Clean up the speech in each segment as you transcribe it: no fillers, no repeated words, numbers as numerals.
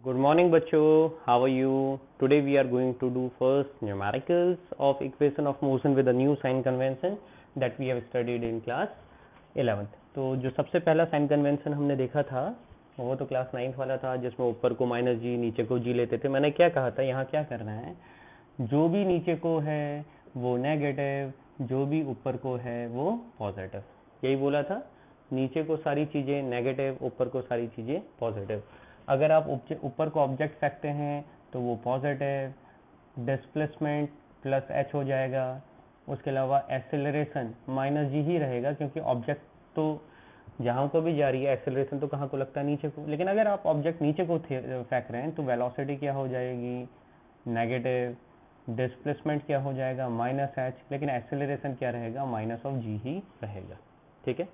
Good morning, bachcho. How are you? Today we are going to do first numericals of equation of motion with a new sign convention that we have studied in class 11th. तो जो सबसे पहला sign convention हमने देखा था वो तो class 9th वाला था, जिसमें ऊपर को माइनस जी नीचे को जी लेते थे। मैंने क्या कहा था, यहाँ क्या करना है, जो भी नीचे को है वो नेगेटिव, जो भी ऊपर को है वो पॉजिटिव। यही बोला था, नीचे को सारी चीज़ें नेगेटिव, ऊपर को सारी चीज़ें पॉजिटिव। अगर आप ऊपर को ऑब्जेक्ट फेंकते हैं तो वो पॉजिटिव, डिस्प्लेसमेंट प्लस एच हो जाएगा। उसके अलावा एक्सेलरेशन माइनस जी ही रहेगा, क्योंकि ऑब्जेक्ट तो जहाँ को भी जा रही है, एक्सेलरेशन तो कहाँ को लगता है, नीचे को। लेकिन अगर आप ऑब्जेक्ट नीचे को फेंक रहे हैं तो वेलोसिटी क्या हो जाएगी, नेगेटिव। डिस्प्लेसमेंट क्या हो जाएगा, माइनस एच। लेकिन एक्सेलरेशन क्या रहेगा, माइनस ऑफ जी ही रहेगा। ठीक है।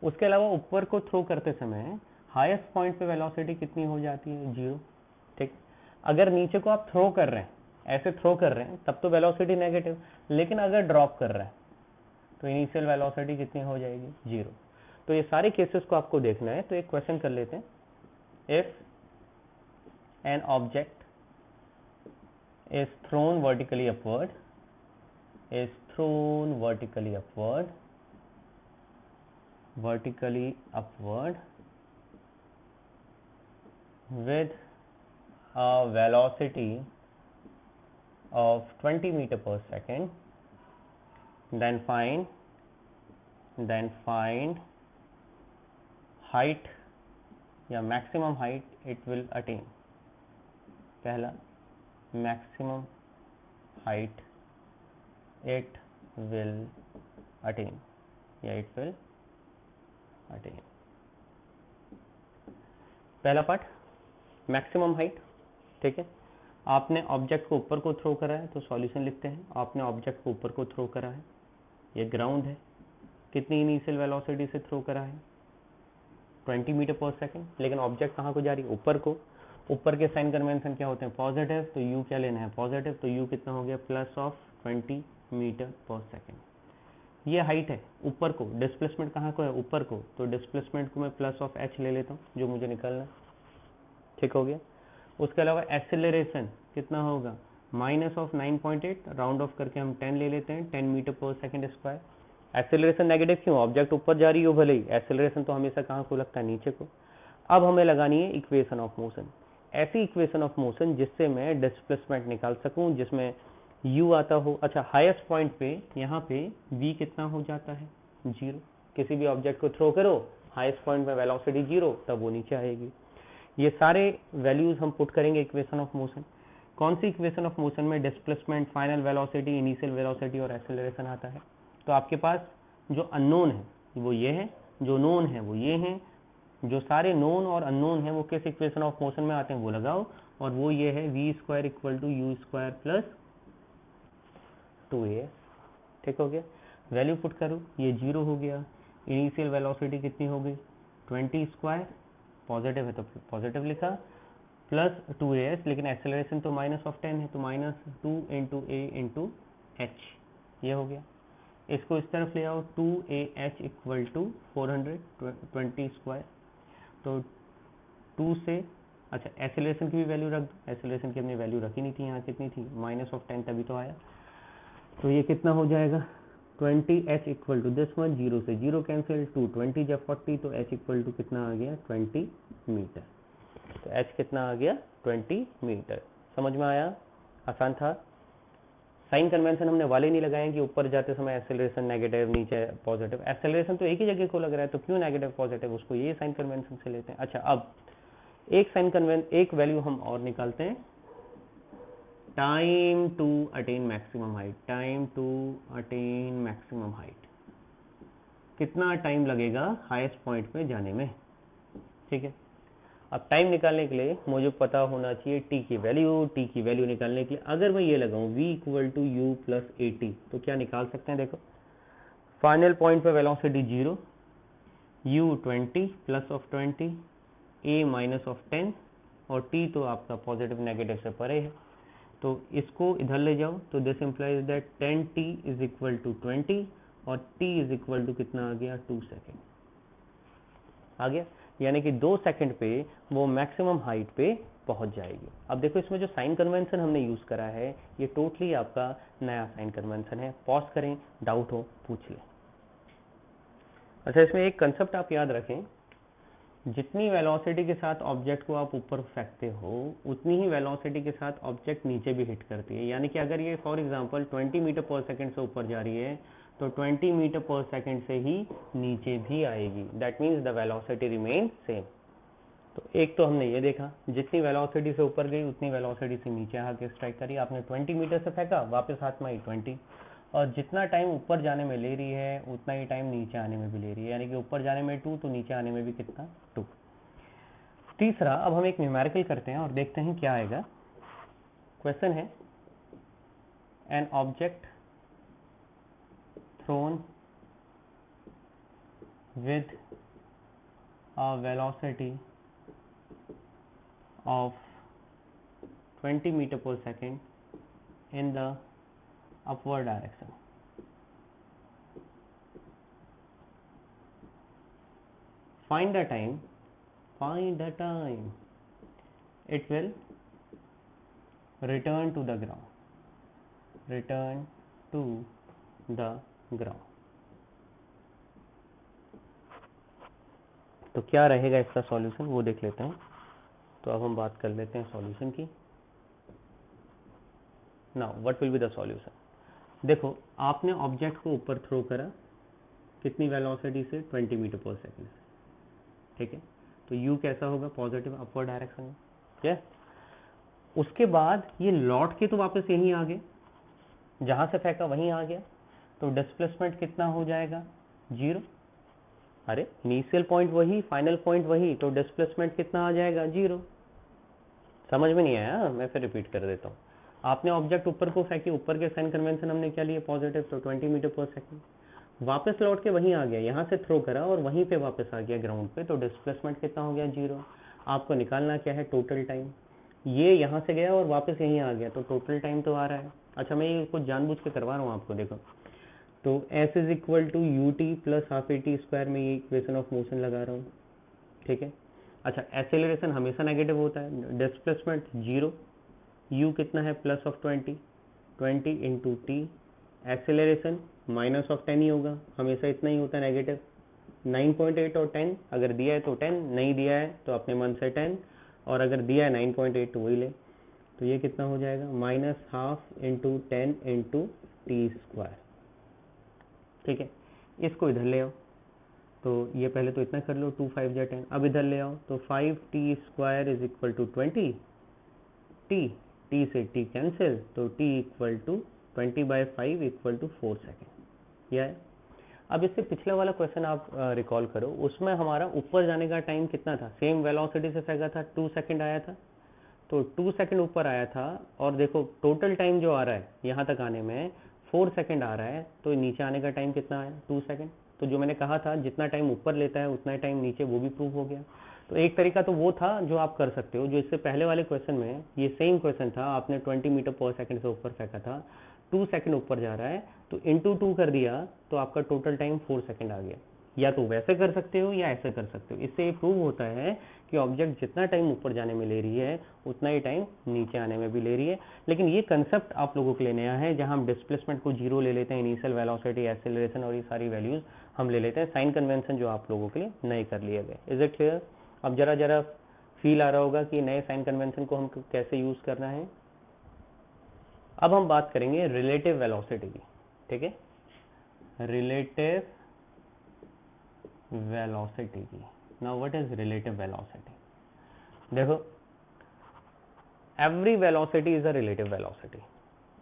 उसके अलावा ऊपर को थ्रो करते समय हाईएस्ट पॉइंट पे वेलोसिटी कितनी हो जाती है, 0। ठीक। अगर नीचे को आप थ्रो कर रहे हैं, ऐसे थ्रो कर रहे हैं, तब तो वेलोसिटी नेगेटिव। लेकिन अगर ड्रॉप कर रहे हैं तो इनिशियल वेलोसिटी कितनी हो जाएगी, 0। तो ये सारे केसेस को आपको देखना है। तो एक क्वेश्चन कर लेते हैं। If an object is thrown vertically upward with a velocity of 20 meter per second, then find height या maximum height it will attain। पहला, maximum height it will attain या it will attain। पहला part maximum height. ठीक है। आपने object को ऊपर को थ्रो करा है तो सॉल्यूशन लिखते हैं। आपने ऑब्जेक्ट को ऊपर को थ्रो करा है, ये ग्राउंड है। कितनी इनिशियल वेलोसिटी से थ्रो करा है, 20 मीटर पर सेकेंड। लेकिन ऑब्जेक्ट कहाँ को जा रही है, ऊपर को। ऊपर के साइन कन्वेंशन क्या होते हैं, पॉजिटिव। तो यू क्या लेना है, पॉजिटिव। तो यू कितना हो गया, प्लस ऑफ 20 मीटर पर सेकेंड। ये हाइट है ऊपर को। डिस्प्लेसमेंट कहाँ को है, ऊपर को। तो डिस्प्लेसमेंट को मैं प्लस ऑफ एच ले लेता हूँ, जो मुझे निकालना है। ठीक हो गया। उसके अलावा एक्सेलरेशन कितना होगा, माइनस ऑफ 9.8, राउंड ऑफ करके हम 10 ले लेते हैं, 10 मीटर पर सेकेंड स्क्वायर। एक्सेलरेशन नेगेटिव क्यों, ऑब्जेक्ट ऊपर जा रही हो भले ही, एक्सेलरेशन तो हमेशा कहाँ को लगता है, नीचे को। अब हमें लगानी है इक्वेशन ऑफ मोशन। ऐसी इक्वेशन ऑफ मोशन जिससे मैं डिस्प्लेसमेंट निकाल सकूं, जिसमें u आता हो। अच्छा, हाईएस्ट पॉइंट पे यहाँ पे v कितना हो जाता है, 0। किसी भी ऑब्जेक्ट को थ्रो करो, हाईएस्ट पॉइंट में वेलोसिटी 0, तब वो नीचे आएगी। ये सारे वैल्यूज हम पुट करेंगे इक्वेशन ऑफ मोशन। कौन सी इक्वेशन ऑफ मोशन में displacement, final velocity, initial velocity और एक्सेलरेशन आता है। तो आपके पास जो अननोन है वो ये है, जो नोन है वो ये है। जो सारे नोन और अननोन है वो किस इक्वेशन ऑफ मोशन में आते हैं वो लगाओ, और वो ये है V square equal to U square plus 2a। ठीक हो गया। वैल्यू पुट करो, ये 0 हो गया। इनिशियल वेलोसिटी कितनी हो गई, 20 स्क्वायर, पॉजिटिव है तो पॉजिटिव लिखा, प्लस 2as। लेकिन एक्सेलरेशन तो माइनस ऑफ 10 है, तो माइनस 2 इंटू ए इंटू एच, ये हो गया। इसको इस तरफ ले आओ, 2ah इक्वल टू 420 स्क्वायर। तो 2 से, अच्छा एक्सेलरेशन की भी वैल्यू रख दो। एक्सेलरेशन की हमने वैल्यू रखी नहीं थी, यहाँ कितनी थी, माइनस ऑफ 10, तभी तो आया। तो ये कितना हो जाएगा, 20h equal to this one, 0 से 0 कैंसिल, 220 जब 40, तो h इक्वल टू कितना आ गया, 20 मीटर। तो h कितना आ गया, 20 मीटर। समझ में आया, आसान था। साइन कन्वेंशन हमने वाले नहीं लगाए कि ऊपर जाते समय एक्सेलरेशन नेगेटिव, नीचे पॉजिटिव। एक्सेलरेशन तो एक ही जगह को लग रहा है, तो क्यों नेगेटिव पॉजिटिव, उसको ये साइन कन्वेंशन से लेते हैं। अच्छा, अब एक वैल्यू हम और निकालते हैं, time to attain maximum height. Time to attain maximum height, कितना टाइम लगेगा हाईएस्ट पॉइंट पे जाने में। ठीक है। अब टाइम निकालने के लिए मुझे पता होना चाहिए टी की वैल्यू। टी की वैल्यू निकालने के लिए अगर मैं ये लगाऊं v equal to U plus A T, तो क्या निकाल सकते हैं, देखो। फाइनल पॉइंट पे velocity 0, u 20 plus of 20, a minus of 10, और t तो आपका पॉजिटिव नेगेटिव से परे है, तो इसको इधर ले जाओ। तो this implies that 10t is equal to 20, और t इज इक्वल टू कितना आ गया, 2 सेकेंड आ गया। यानी कि 2 सेकंड पे वो मैक्सिमम हाइट पे पहुंच जाएगी। अब देखो इसमें जो साइन कन्वेंशन हमने यूज़ करा है ये टोटली आपका नया साइन कन्वेंशन है। पॉज करें, डाउट हो पूछ लें। अच्छा, इसमें एक कंसेप्ट आप याद रखें, जितनी वेलोसिटी के साथ ऑब्जेक्ट को आप ऊपर फेंकते हो उतनी ही वेलोसिटी के साथ ऑब्जेक्ट नीचे भी हिट करती है। यानी कि अगर ये फॉर एग्जांपल 20 मीटर पर सेकंड से ऊपर जा रही है तो 20 मीटर पर सेकंड से ही नीचे भी आएगी। That means the velocity remain same. तो एक तो हमने ये देखा, जितनी वेलोसिटी से ऊपर गई उतनी वेलोसिटी से नीचे आके स्ट्राइक करी। आपने 20 मीटर से फेंका, वापस हाथ में आई 20, और जितना टाइम ऊपर जाने में ले रही है उतना ही टाइम नीचे आने में भी ले रही है। यानी कि ऊपर जाने में 2 तो नीचे आने में भी कितना, 2। तीसरा, अब हम एक न्यूमेरिकल करते हैं और देखते हैं क्या आएगा। क्वेश्चन है, an object thrown with a velocity of 20 meter per second in the upward direction. Find the time it will return to the ground. तो क्या रहेगा इसका सॉल्यूशन वो देख लेते हैं। तो अब हम बात कर लेते हैं सॉल्यूशन की। Now what will be the solution. देखो, आपने ऑब्जेक्ट को ऊपर थ्रो करा, कितनी वेलोसिटी से, 20 मीटर पर सेकंड से, ठीक है। तो u कैसा होगा, पॉजिटिव अपवर्ड डायरेक्शन में, क्या। उसके बाद ये लौट के तो वापस यहीं आ गए, जहां से फेंका वहीं आ गया, तो डिस्प्लेसमेंट कितना हो जाएगा, 0। अरे इनिशियल पॉइंट वही, फाइनल पॉइंट वही, तो डिस्प्लेसमेंट कितना आ जाएगा, 0। समझ में नहीं आया, मैं फिर रिपीट कर देता हूँ। आपने ऑब्जेक्ट ऊपर को फेंकी, ऊपर के साइन कन्वेंशन हमने क्या लिए, पॉजिटिव, तो 20 मीटर पर सेकंड। वापस लौट के वहीं आ गया, यहाँ से थ्रो करा और वहीं पे वापस आ गया ग्राउंड पे, तो डिस्प्लेसमेंट कितना हो गया, 0। आपको निकालना क्या है, टोटल टाइम। ये यहाँ से गया और वापस यहीं आ गया, तो टोटल टाइम तो आ रहा है। अच्छा, मैं ये कुछ जानबूझ के करवा रहा हूँ आपको, देखो। तो S is equal to U T plus half A T square में ये इक्वेशन ऑफ मोशन लगा रहा हूँ, ठीक है। अच्छा, एक्सेलरेशन हमेशा नेगेटिव होता है, डिस्प्लेसमेंट 0, u कितना है, plus of 20 into T, acceleration minus of 10 ही होगा, हमेशा इतना ही होता है, नेगेटिव। 9.8 और 10, अगर दिया है तो 10, नहीं दिया है तो अपने मन से 10, और अगर दिया है 9.8 तो वही ले। तो ये कितना हो जाएगा, minus half into 10 into T square, ठीक है। इसको इधर ले आओ, तो ये पहले तो इतना कर लो, 2 5 जा 10, अब इधर ले आओ, तो 5t square is equal to 20 T से टी कैंसिल, तो t equal to 20/5 equal to 4 second. यह है। अब इससे पिछला वाला क्वेश्चन आप रिकॉल करो, उसमें हमारा ऊपर जाने का टाइम कितना था, सेम वेलोसिटी से फेंका था, 2 सेकेंड आया था, तो 2 सेकेंड ऊपर आया था। और देखो टोटल टाइम जो आ रहा है यहाँ तक आने में 4 सेकेंड आ रहा है, तो नीचे आने का टाइम कितना आया, 2 सेकेंड। तो जो मैंने कहा था जितना टाइम ऊपर लेता है उतना टाइम नीचे, वो भी प्रूव हो गया। तो एक तरीका तो वो था जो आप कर सकते हो, जो इससे पहले वाले क्वेश्चन में ये सेम क्वेश्चन था, आपने 20 मीटर पर सेकंड से ऊपर फेंका था, 2 सेकंड ऊपर जा रहा है, तो इंटू 2 कर दिया तो आपका टोटल टाइम 4 सेकंड आ गया। या तो वैसे कर सकते हो या ऐसे कर सकते हो। इससे ये प्रूव होता है कि ऑब्जेक्ट जितना टाइम ऊपर जाने में ले रही है उतना ही टाइम नीचे आने में भी ले रही है। लेकिन ये कंसेप्ट आप लोगों के लिए नया है, जहां हम डिस्प्लेसमेंट को 0 ले लेते हैं, इनिशियल वेलोसिटी, एक्सेलरेशन और ये सारी वैल्यूज हम ले लेते हैं। साइन कन्वेंशन जो आप लोगों के लिए नए कर लिए गए। Is it clear. अब जरा जरा फील आ रहा होगा कि नए साइन कन्वेंशन को हम कैसे यूज करना है। अब हम बात करेंगे रिलेटिव वेलोसिटी की, ठीक है, रिलेटिव वेलोसिटी की। Now what is relative velocity. देखो, every velocity is a relative velocity.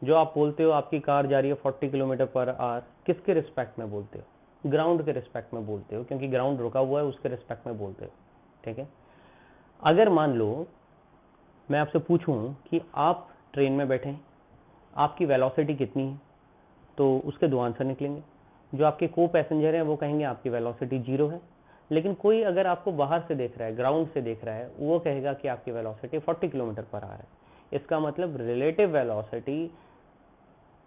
जो आप बोलते हो आपकी कार जा रही है 40 किलोमीटर पर आवर, किसके रिस्पेक्ट में बोलते हो, ग्राउंड के रिस्पेक्ट में बोलते हो, क्योंकि ग्राउंड रुका हुआ है उसके रिस्पेक्ट में बोलते हो, ठीक है। अगर मान लो मैं आपसे पूछूं कि आप ट्रेन में बैठे हैं, आपकी वेलोसिटी कितनी है, तो उसके 2 आंसर निकलेंगे। जो आपके को पैसेंजर हैं वो कहेंगे आपकी वेलोसिटी 0 है, लेकिन कोई अगर आपको बाहर से देख रहा है, ग्राउंड से देख रहा है, वो कहेगा कि आपकी वेलोसिटी 40 किलोमीटर पर आ रहा है। इसका मतलब रिलेटिव वेलोसिटी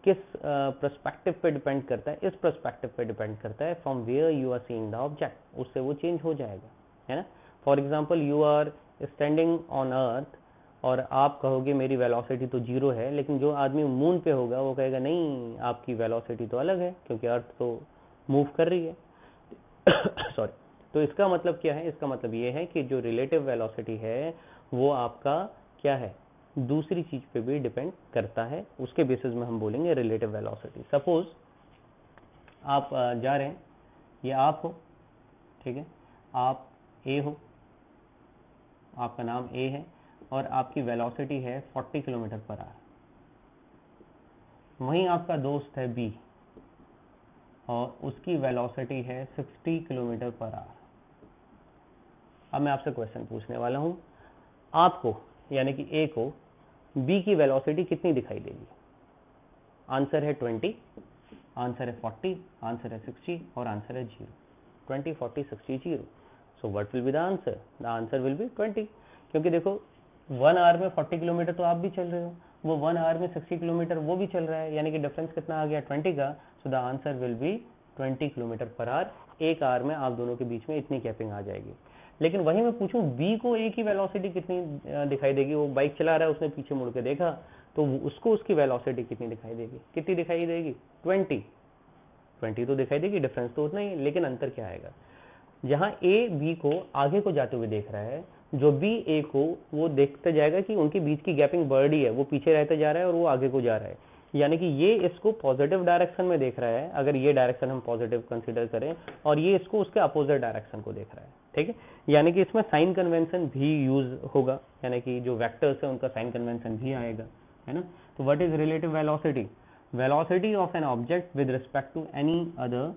किस पर्सपेक्टिव पे डिपेंड करता है, इस पर्सपेक्टिव पे डिपेंड करता है from where you are seeing the object, उससे वो चेंज हो जाएगा, है ना। For example you are standing on earth और आप कहोगे मेरी वेलोसिटी तो 0 है, लेकिन जो आदमी मून पे होगा वो कहेगा नहीं आपकी वेलोसिटी तो अलग है क्योंकि अर्थ तो मूव कर रही है। सॉरी। तो इसका मतलब क्या है, इसका मतलब ये है कि जो रिलेटिव वेलोसिटी है वो आपका क्या है, दूसरी चीज पे भी डिपेंड करता है, उसके बेसिस में हम बोलेंगे रिलेटिव वेलोसिटी। सपोज आप जा रहे हैं, ये आप हो, ठीक है, आप ए हो, आपका नाम ए है और आपकी वेलोसिटी है 40 किलोमीटर पर आवर। वहीं आपका दोस्त है बी और उसकी वेलोसिटी है 60 किलोमीटर पर आवर। अब मैं आपसे क्वेश्चन पूछने वाला हूं, आपको यानी कि ए को बी की वेलोसिटी कितनी दिखाई देगी? आंसर है 20, आंसर है 40, आंसर है 60 और आंसर है 0। 20, 40, 60, 0। So what will be the answer? The answer will be 20, क्योंकि देखो 1 आवर में 40 किलोमीटर तो आप भी चल रहे हो, वो 1 आवर में 60 किलोमीटर वो भी चल रहा है, यानी कि डिफरेंस कितना आ गया 20 का। So the answer will be 20 kilometre per our. एक आवर में आप दोनों के बीच में इतनी गैपिंग आ जाएगी। लेकिन वहीं मैं पूछूं बी को ए की वेलोसिटी कितनी दिखाई देगी? वो बाइक चला रहा है, उसने पीछे मुड़ के देखा तो उसको उसकी वेलोसिटी कितनी दिखाई देगी? कितनी दिखाई देगी? 20 तो दिखाई देगी, डिफरेंस तो उतना ही, लेकिन अंतर क्या आएगा? जहां ए बी को आगे को जाते हुए देख रहा है, जो बी ए को वो देखते जाएगा कि उनके बीच की गैपिंग बढ़ रही है, वो पीछे रहते जा रहा है और वो आगे को जा रहा है, यानी कि ये इसको पॉजिटिव डायरेक्शन में देख रहा है, अगर ये डायरेक्शन हम पॉजिटिव कंसीडर करें, और ये इसको उसके अपोजिट डायरेक्शन को देख रहा है, ठीक है। यानी कि इसमें साइन कन्वेंशन भी यूज होगा, यानी कि जो वेक्टर्स है उनका साइन कन्वेंशन भी आएगा, है ना। तो what is relative velocity? Velocity of an object with respect to any other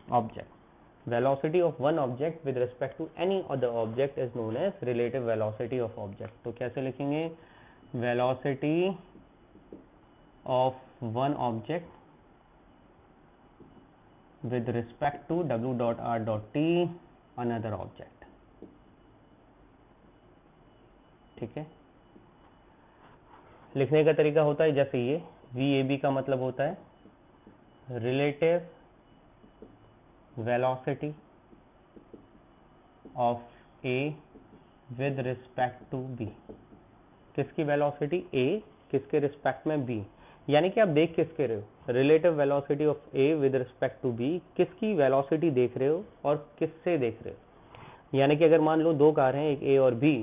object. Velocity of one object with respect to any other object is known as relative velocity of object. तो कैसे लिखेंगे? Velocity of one object with respect to w dot r dot t another object. ठीक है, लिखने का तरीका होता है जैसे ये VAB का मतलब होता है relative velocity of A with respect to B। किसकी वेलोसिटी? A, किसके रिस्पेक्ट में? B। यानी कि आप देख किसके रहे हो? Relative velocity of A with respect to B। किसकी वेलोसिटी देख रहे हो और किससे देख रहे हो? यानी कि अगर मान लो दो कार हैं, एक A और B,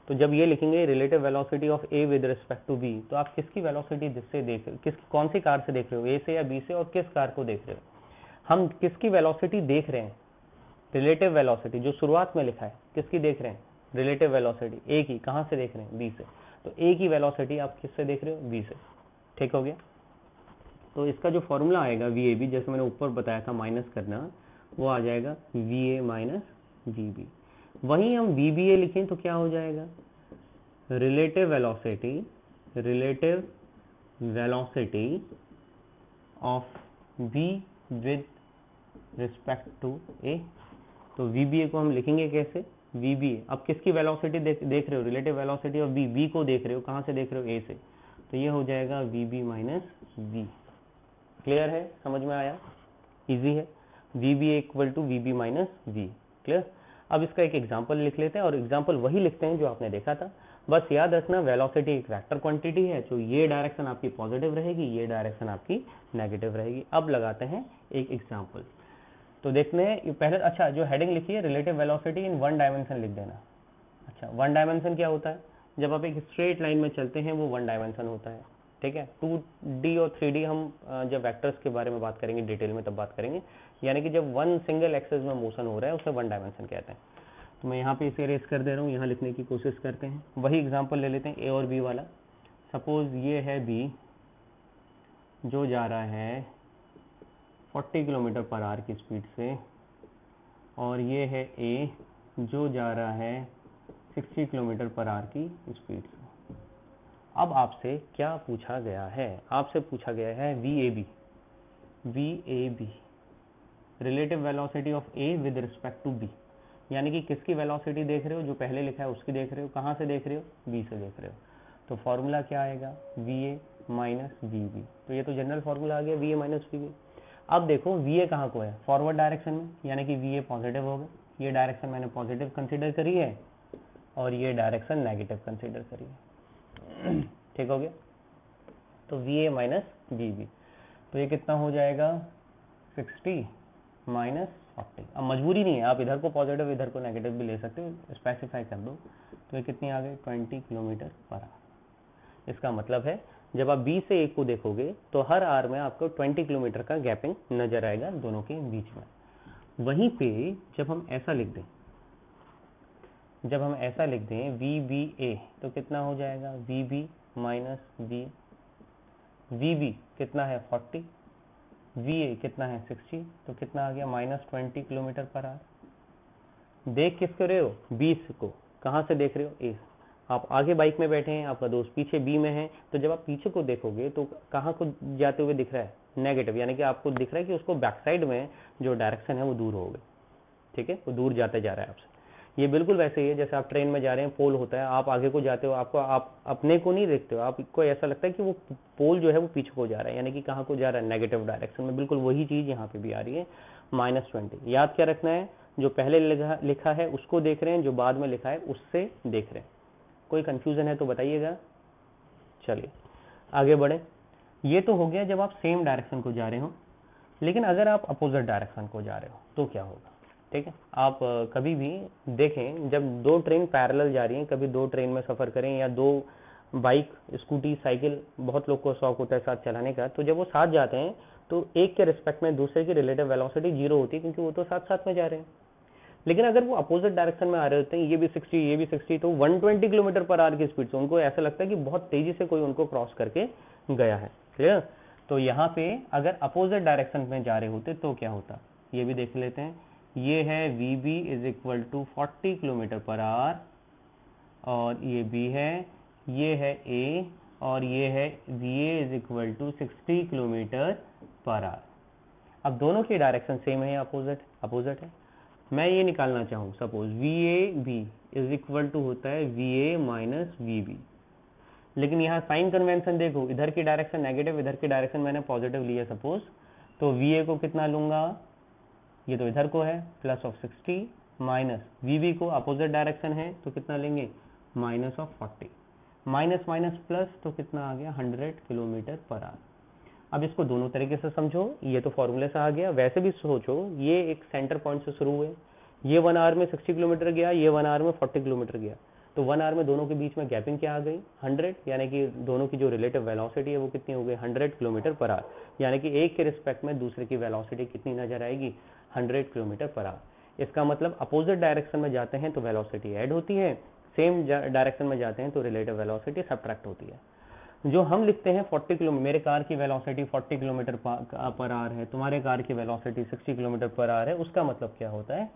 तो जब ये लिखेंगे relative velocity of A with respect to B, तो आप किसकी वेलोसिटी जिससे देख रहे हो, कौन सी कार से देख रहे हो, A से या B से, और किस कार को देख रहे हो? हम किसकी वेलोसिटी देख रहे हैं? रिलेटिव वेलोसिटी, जो शुरुआत में लिखा है, किसकी देख रहे हैं? रिलेटिव वेलोसिटी ए की। कहां से देख रहे हैं? बी से। तो ए की वेलोसिटी आप किससे देख रहे हो? बी से। ठीक हो गया। तो इसका जो फॉर्मूला आएगा वी ए बी, जैसे मैंने ऊपर बताया था माइनस करना, वो आ जाएगा V A minus V B. वहीं हम वी बी ए लिखें तो क्या हो जाएगा? Relative velocity of B with respect to A. तो VBA को हम लिखेंगे कैसे? VBA, अब किसकी वेलोसिटी देख रहे हो? रिलेटिव वेलोसिटी ऑफ बी को देख रहे हो, कहां से देख रहे हो? ए से। तो ये हो जाएगा VB माइनस वी। क्लियर है? समझ में आया? इजी है। VBA equal to VB minus V. Clear? अब इसका एक एग्जाम्पल लिख लेते हैं, और एग्जाम्पल वही लिखते हैं जो आपने देखा था। बस याद रखना वेलोसिटी एक वेक्टर क्वांटिटी है, तो ये डायरेक्शन आपकी पॉजिटिव रहेगी, ये डायरेक्शन आपकी नेगेटिव रहेगी। अब लगाते हैं एक एग्जाम्पल। तो देखते हैं पहले, अच्छा जो हेडिंग लिखी है relative velocity in one dimension लिख देना। अच्छा, वन डायमेंशन क्या होता है? जब आप एक स्ट्रेट लाइन में चलते हैं वो वन डायमेंशन होता है, ठीक है। 2D और 3D हम जब वेक्टर्स के बारे में बात करेंगे डिटेल में तब बात करेंगे, यानी कि जब वन सिंगल एक्सिस में मोशन हो रहा है उसे वन डायमेंशन कहते हैं। तो मैं यहाँ पे इसे इरेज कर दे रहा हूँ, यहाँ लिखने की कोशिश करते हैं। वही एग्जाम्पल ले लेते हैं ए और बी वाला। सपोज ये है बी जो जा रहा है 40 किलोमीटर पर आवर की स्पीड से, और ये है ए जो जा रहा है 60 किलोमीटर पर आवर की स्पीड से। अब आपसे क्या पूछा गया है? आपसे पूछा गया है VAB, relative velocity of A with respect to B. यानी कि किसकी वेलोसिटी देख रहे हो? जो पहले लिखा है उसकी देख रहे हो। कहाँ से देख रहे हो? बी से देख रहे हो। तो फॉर्मूला क्या आएगा? VA minus VB। तो ये तो जनरल फॉर्मूला आ गया, VA माइनस VB। अब देखो VA कहाँ को है? फॉरवर्ड डायरेक्शन में, यानी कि VA पॉजिटिव होगा, ये डायरेक्शन मैंने पॉजिटिव कंसीडर करी है और ये डायरेक्शन नेगेटिव कंसीडर करी है। ठीक हो गया। तो V A minus V B, तो ये कितना हो जाएगा 60 माइनस 40। अब मजबूरी नहीं है, आप इधर को पॉजिटिव इधर को नेगेटिव भी ले सकते हो, स्पेसिफाई कर दो। तो ये कितनी आ गई 20 किलोमीटर पर आवर। इसका मतलब है जब आप बी से ए को देखोगे तो हर आर में आपको 20 किलोमीटर का गैपिंग नजर आएगा दोनों के बीच में। वहीं पे जब हम ऐसा लिख दें वी बी ए, तो कितना हो जाएगा V B minus V B कितना है 40, वी ए कितना है 60, तो कितना आ गया -20 किलोमीटर पर आवर। देख किसको रहे हो 20 को, कहाँ से देख रहे हो ए। आप आगे बाइक में बैठे हैं, आपका दोस्त पीछे बी में है, तो जब आप पीछे को देखोगे तो कहाँ को जाते हुए दिख रहा है नेगेटिव, यानी कि आपको दिख रहा है कि उसको बैक साइड में जो डायरेक्शन है वो दूर हो गई। ठीक है, वो दूर जाते जा रहा है आपसे। ये बिल्कुल वैसे ही है जैसे आप ट्रेन में जा रहे हैं, पोल होता है, आप आगे को जाते हो, आपको आप अपने को नहीं देखते हो, आपको ऐसा लगता है कि वो पोल जो है वो पीछे को जा रहा है, यानी कि कहाँ को जा रहा है नेगेटिव डायरेक्शन में। बिल्कुल वही चीज़ यहाँ पे भी आ रही है -20। याद क्या रखना है, जो पहले लिखा है उसको देख रहे हैं, जो बाद में लिखा है उससे देख रहे हैं। कोई कंफ्यूजन है तो बताइएगा। चलिए आगे बढ़े। ये तो हो गया जब आप सेम डायरेक्शन को जा रहे हो, लेकिन अगर आप अपोजिट डायरेक्शन को जा रहे हो तो क्या होगा। ठीक है, आप कभी भी देखें जब दो ट्रेन पैरेलल जा रही हैं, कभी दो ट्रेन में सफ़र करें या दो बाइक स्कूटी साइकिल, बहुत लोग को शौक होता है साथ चलाने का, तो जब वो साथ जाते हैं तो एक के रिस्पेक्ट में दूसरे की रिलेटिव वेलोसिटी 0 होती है, क्योंकि वो तो साथ साथ में जा रहे हैं। लेकिन अगर वो अपोजिट डायरेक्शन में आ रहे होते हैं, ये भी 60 ये भी 60, तो 120 किलोमीटर पर आवर की स्पीड से उनको ऐसा लगता है कि बहुत तेजी से कोई उनको क्रॉस करके गया है। क्लियर। तो यहाँ पे अगर अपोजिट डायरेक्शन में जा रहे होते तो क्या होता, ये भी देख लेते हैं। ये है V B is equal to 40 kilometre per hour और ये बी है, ये है ए और ये है V A is equal to 60 kilometre per hour. अब दोनों की डायरेक्शन सेम है, अपोजिट है। मैं ये निकालना चाहूँ, suppose V A B is equal to होता है V A minus V B, लेकिन यहाँ साइन कन्वेंशन देखो, इधर की डायरेक्शन नेगेटिव, इधर की डायरेक्शन मैंने पॉजिटिव लिया सपोज, तो वी ए को कितना लूंगा, ये तो इधर को है +60 माइनस वी बी को अपोजिट डायरेक्शन है तो कितना लेंगे -40, माइनस माइनस प्लस, तो कितना आ गया 100 किलोमीटर पर आवर। अब इसको दोनों तरीके से समझो, ये तो फॉर्मूले से आ गया, वैसे भी सोचो, ये एक सेंटर पॉइंट से शुरू हुए, ये 1 आवर में 60 किलोमीटर गया, ये 1 आवर में 40 किलोमीटर गया, तो 1 आवर में दोनों के बीच में गैपिंग क्या आ गई 100, यानी कि दोनों की जो रिलेटिव वेलोसिटी है वो कितनी हो गई 100 किलोमीटर पर आवर, यानी कि एक के रिस्पेक्ट में दूसरे की वेलोसिटी कितनी नजर आएगी 100 किलोमीटर पर आवर। इसका मतलब अपोजिट डायरेक्शन में जाते हैं तो वेलोसिटी ऐड होती है, सेम डायरेक्शन में जाते हैं तो रिलेटिव वेलोसिटी सब्ट्रैक्ट होती है। जो हम लिखते हैं 40 किलोमीटर, मेरे कार की वेलोसिटी 40 किलोमीटर पर आवर है, तुम्हारे कार की वेलोसिटी 60 किलोमीटर पर आवर है, उसका मतलब क्या होता है,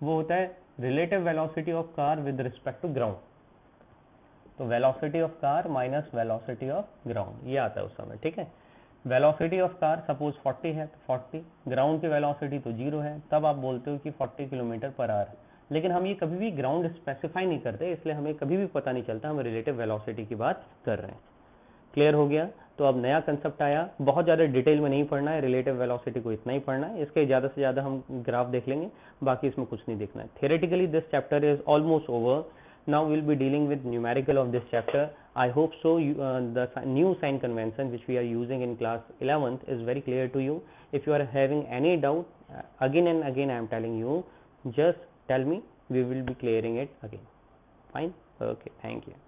वो होता है relative velocity of car with respect to ground. तो velocity of car minus velocity of ground, ये आता है उस समय। ठीक है, वेलोसिटी ऑफ कार सपोज 40 है तो 40, ग्राउंड की वेलोसिटी तो 0 है, तब आप बोलते हो कि 40 किलोमीटर पर आवर। लेकिन हम ये कभी भी ग्राउंड स्पेसिफाई नहीं करते, इसलिए हमें कभी भी पता नहीं चलता हम रिलेटिव वेलोसिटी की बात कर रहे हैं। क्लियर हो गया। तो अब नया कंसेप्ट आया, बहुत ज़्यादा डिटेल में नहीं पढ़ना है, रिलेटिव वेलोसिटी को इतना ही पढ़ना है, इसके ज़्यादा से ज़्यादा हम ग्राफ देख लेंगे, बाकी इसमें कुछ नहीं देखना है। Theoretically this chapter is almost over, now we'll be dealing with numerical of this chapter. I hope so the new sign convention which we are using in class 11th is very clear to you. If you are having any doubt, again and again I am telling you, just tell me, we will be clearing it again. Fine. Okay, thank you.